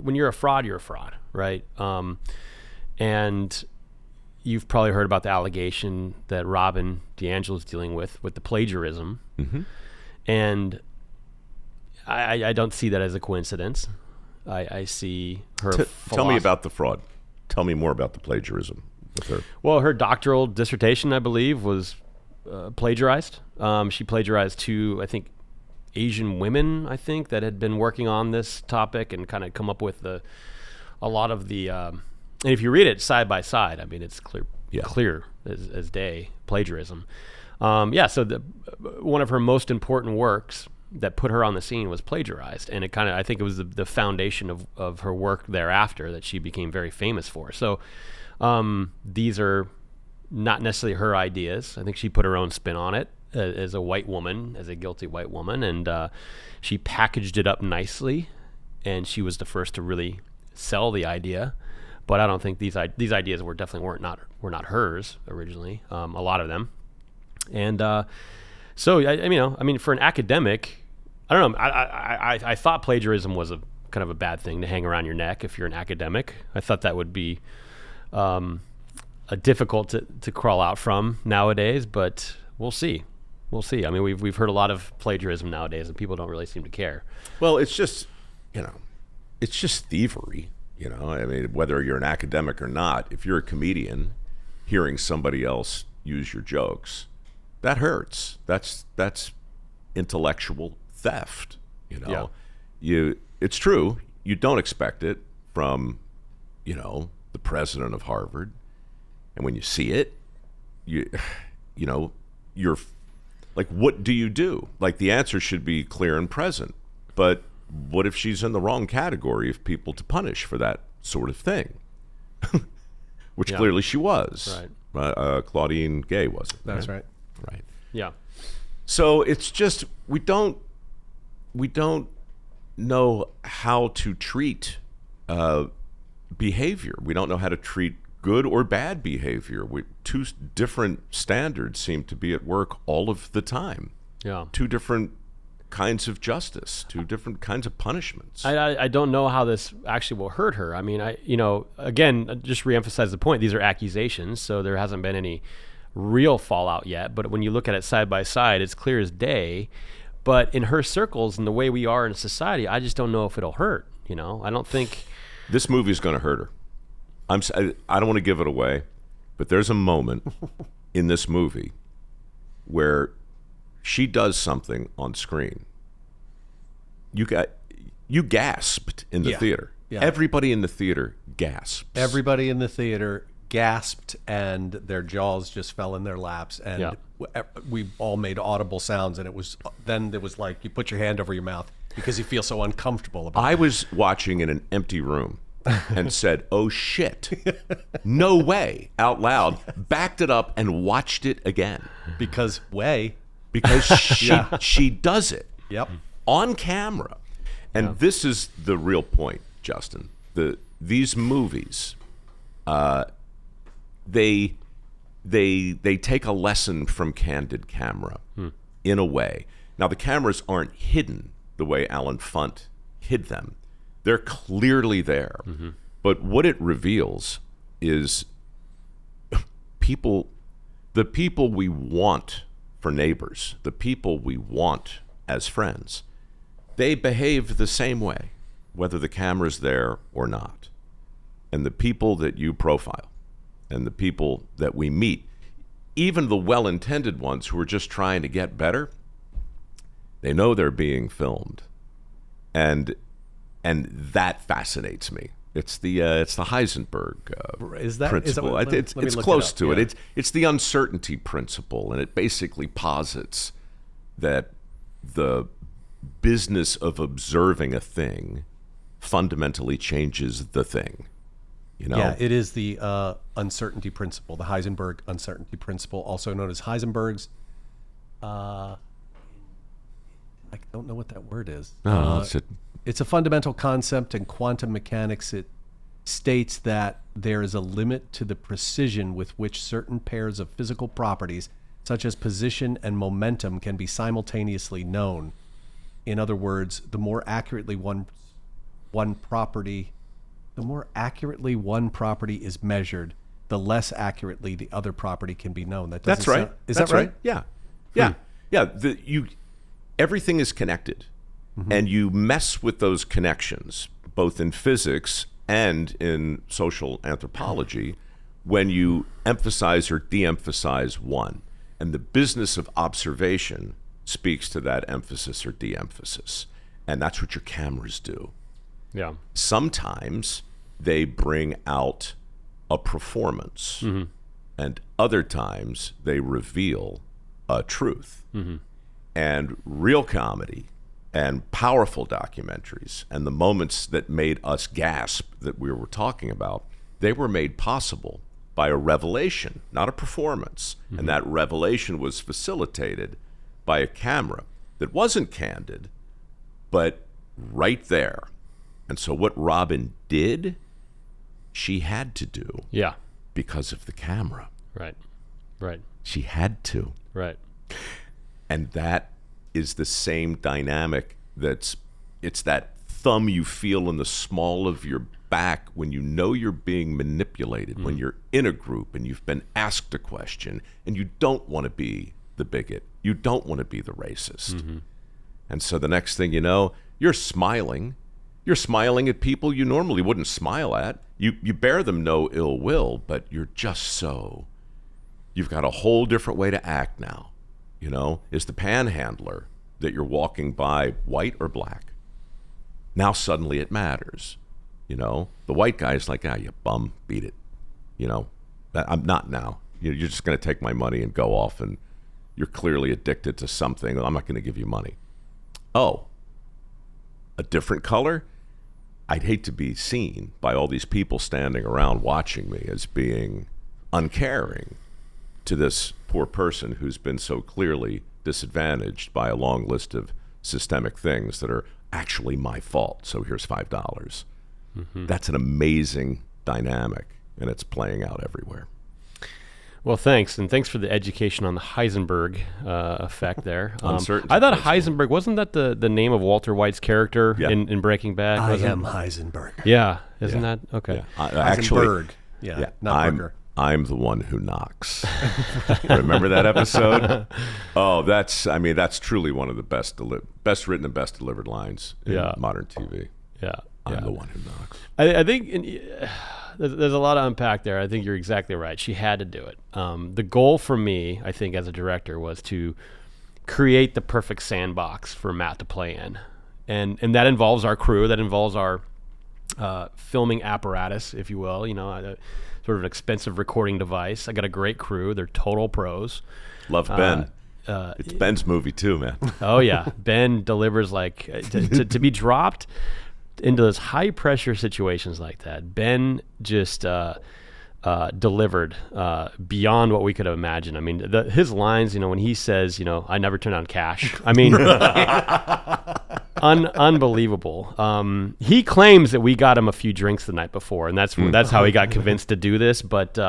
when you're a fraud, right? And you've probably heard about the allegation that Robin DiAngelo is dealing with the plagiarism. Mm-hmm. And I don't see that as a coincidence. I see her. Tell me about the fraud. Tell me more about the plagiarism with her. Well, her doctoral dissertation, I believe, was plagiarized. She plagiarized 2, I think, Asian women, I think, that had been working on this topic and kind of come up with a lot of the. And if you read it side by side, I mean, it's clear as day plagiarism. So one of her most important works that put her on the scene was plagiarized, and I think it was the foundation of her work thereafter that she became very famous for. So these are not necessarily her ideas. I think she put her own spin on it as a white woman, as a guilty white woman, and she packaged it up nicely, and she was the first to really sell the idea. But I don't think these ideas were not hers originally. A lot of them, and so I mean, for an academic, I don't know. I thought plagiarism was a kind of a bad thing to hang around your neck if you're an academic. I thought that would be difficult to crawl out from nowadays. But we'll see. I mean, we've heard a lot of plagiarism nowadays, and people don't really seem to care. Well, it's just thievery. I mean, whether you're an academic or not, if you're a comedian, hearing somebody else use your jokes, that hurts. That's intellectual theft. It's true. You don't expect it from, the president of Harvard, and when you see it, you're like, what do you do? Like, the answer should be clear and present, but what if she's in the wrong category of people to punish for that sort of thing? Which clearly she was. Right. Claudine Gay was it? That's right. Right. Yeah. So it's just we don't know how to treat behavior. We don't know how to treat good or bad behavior. Two different standards seem to be at work all of the time. Yeah. 2 different kinds of justice, 2 different kinds of punishments. I don't know how this actually will hurt her. I mean, again, just reemphasize the point. These are accusations, so there hasn't been any real fallout yet. But when you look at it side by side, it's clear as day. But in her circles and the way we are in society, I just don't know if it'll hurt. I don't think this movie is going to hurt her. I don't want to give it away, but there's a moment in this movie where she does something on screen. You gasped in the theater. Yeah. Everybody in the theater gasps. Everybody in the theater gasped, and their jaws just fell in their laps, and we all made audible sounds. And it was like you put your hand over your mouth because you feel so uncomfortable about it. I was watching in an empty room and said, "Oh shit, no way!" out loud, backed it up, and watched it again because she does it. Yep. On camera. And this is the real point, Justin. These movies, they take a lesson from candid camera in a way. Now, the cameras aren't hidden the way Alan Funt hid them. They're clearly there. Mm-hmm. But what it reveals is the people we want for neighbors, the people we want as friends, they behave the same way, whether the camera's there or not. And the people that you profile and the people that we meet, even the well-intended ones who are just trying to get better, they know they're being filmed. And that fascinates me. It's the Heisenberg principle. It's close to it. It's the uncertainty principle, and it basically posits that the business of observing a thing fundamentally changes the thing. Yeah, it is the uncertainty principle, the Heisenberg uncertainty principle, also known as Heisenberg's. I don't know what that word is. It's a fundamental concept in quantum mechanics. It states that there is a limit to the precision with which certain pairs of physical properties, such as position and momentum, can be simultaneously known. In other words, the more accurately one property the more accurately one property is measured, the less accurately the other property can be known. That doesn't That's right. sound- is That's that right? Yeah. Yeah. Yeah. Everything is connected. And you mess with those connections, both in physics and in social anthropology, when you emphasize or de-emphasize one. And the business of observation speaks to that emphasis or de-emphasis. And that's what your cameras do. Yeah. Sometimes they bring out a performance, and other times they reveal a truth. And real comedy and powerful documentaries and the moments that made us gasp that we were talking about, they were made possible by a revelation, not a performance. And that revelation was facilitated by a camera that wasn't candid, but right there. And so what Robin did, she had to do Yeah. because of the camera. Right. Right. She had to. Right. And that is the same dynamic it's that thumb you feel in the small of your back when you know you're being manipulated, when you're in a group and you've been asked a question and you don't want to be the bigot. You don't want to be the racist. And so the next thing you know, you're smiling. You're smiling at people you normally wouldn't smile at. You bear them no ill will, but you're just so. You've got a whole different way to act now. You know, is the panhandler that you're walking by white or black? Now suddenly it matters. You know, the white guy's like, you bum, beat it. You know, I'm not now. You're just going to take my money and go off, and you're clearly addicted to something. I'm not going to give you money. Oh, a different color? I'd hate to be seen by all these people standing around watching me as being uncaring to this poor person who's been so clearly disadvantaged by a long list of systemic things that are actually my fault. So here's $5. That's an amazing dynamic, and it's playing out everywhere. Well, thanks, and thanks for the education on the Heisenberg effect there. Uncertainty. I thought Heisenberg, wasn't that the name of Walter White's character in Breaking Bad? I wasn't am Heisenberg. Yeah, isn't that okay? Actually, Heisenberg. Not Burger. I'm the one who knocks. Remember that episode? Oh, that's truly one of the best written and best delivered lines in modern TV. Yeah. I'm the one who knocks. I think there's a lot to unpack there. I think you're exactly right. She had to do it. The goal for me, I think, as a director, was to create the perfect sandbox for Matt to play in. And that involves our crew. That involves our filming apparatus, if you will. You know, sort of an expensive recording device. I got a great crew. They're total pros. Love Ben. It's Ben's movie too, man. Oh, yeah. Ben delivers like to be dropped into those high pressure situations like that. Ben just delivered beyond what we could have imagined. I mean, his lines, you know, when he says, you know, I never turn down cash. I mean, unbelievable. He claims that we got him a few drinks the night before, and that's how he got convinced to do this. But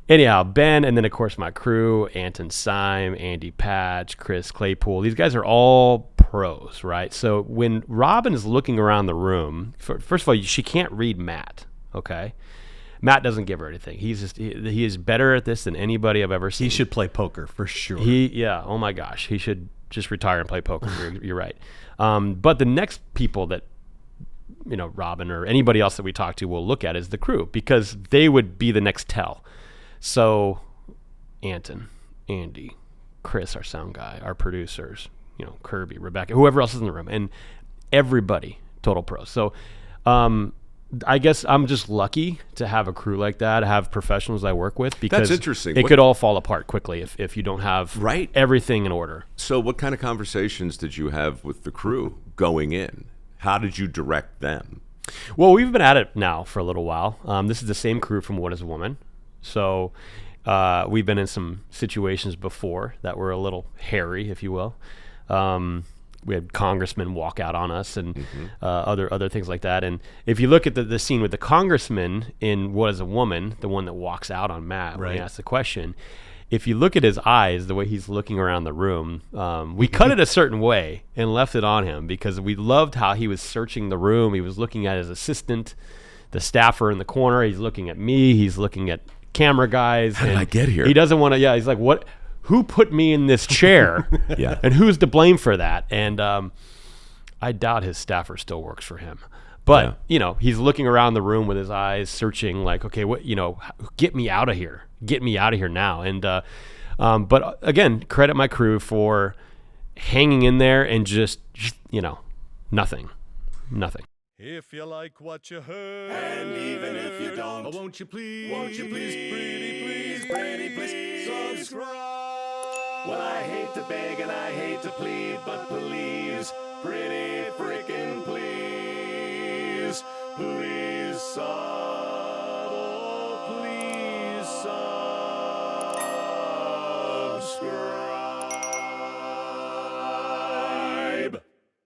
anyhow, Ben, and then of course my crew, Anton Syme, Andy Patch, Chris Claypool, these guys are all pros, right? So when Robin is looking around the room, first of all, she can't read Matt, okay? Matt doesn't give her anything. He is better at this than anybody I've ever seen. He should play poker for sure. Oh my gosh, he should just retire and play poker. You're right. But the next people that, you know, Robin or anybody else that we talk to will look at is the crew, because they would be the next tell. So Anton, Andy, Chris, our sound guy, our producers, you know, Kirby, Rebecca, whoever else is in the room, and everybody, total pros. So I guess I'm just lucky to have a crew like that, have professionals I work with, because that's interesting. It could all fall apart quickly if you don't have everything in order. So what kind of conversations did you have with the crew going in? How did you direct them? Well, we've been at it now for a little while. This is the same crew from What is a Woman. So we've been in some situations before that were a little hairy, if you will. We had congressmen walk out on us and other things like that. And if you look at the scene with the congressman in What is a Woman, the one that walks out on Matt when he asks the question, if you look at his eyes, the way he's looking around the room, we cut it a certain way and left it on him because we loved how he was searching the room. He was looking at his assistant the staffer in the corner. He's looking at me. He's looking at camera guys. How did I get here? He doesn't want to. Yeah, he's like, what? Who put me in this chair? Yeah. And who's to blame for that? And I doubt his staffer still works for him. But he's looking around the room with his eyes searching, like, okay, what? Get me out of here. Get me out of here now. And but again, credit my crew for hanging in there and just nothing. If you like what you heard, and even if you don't, won't you please, pretty please, subscribe. Well, I hate to beg and I hate to plead, but please, pretty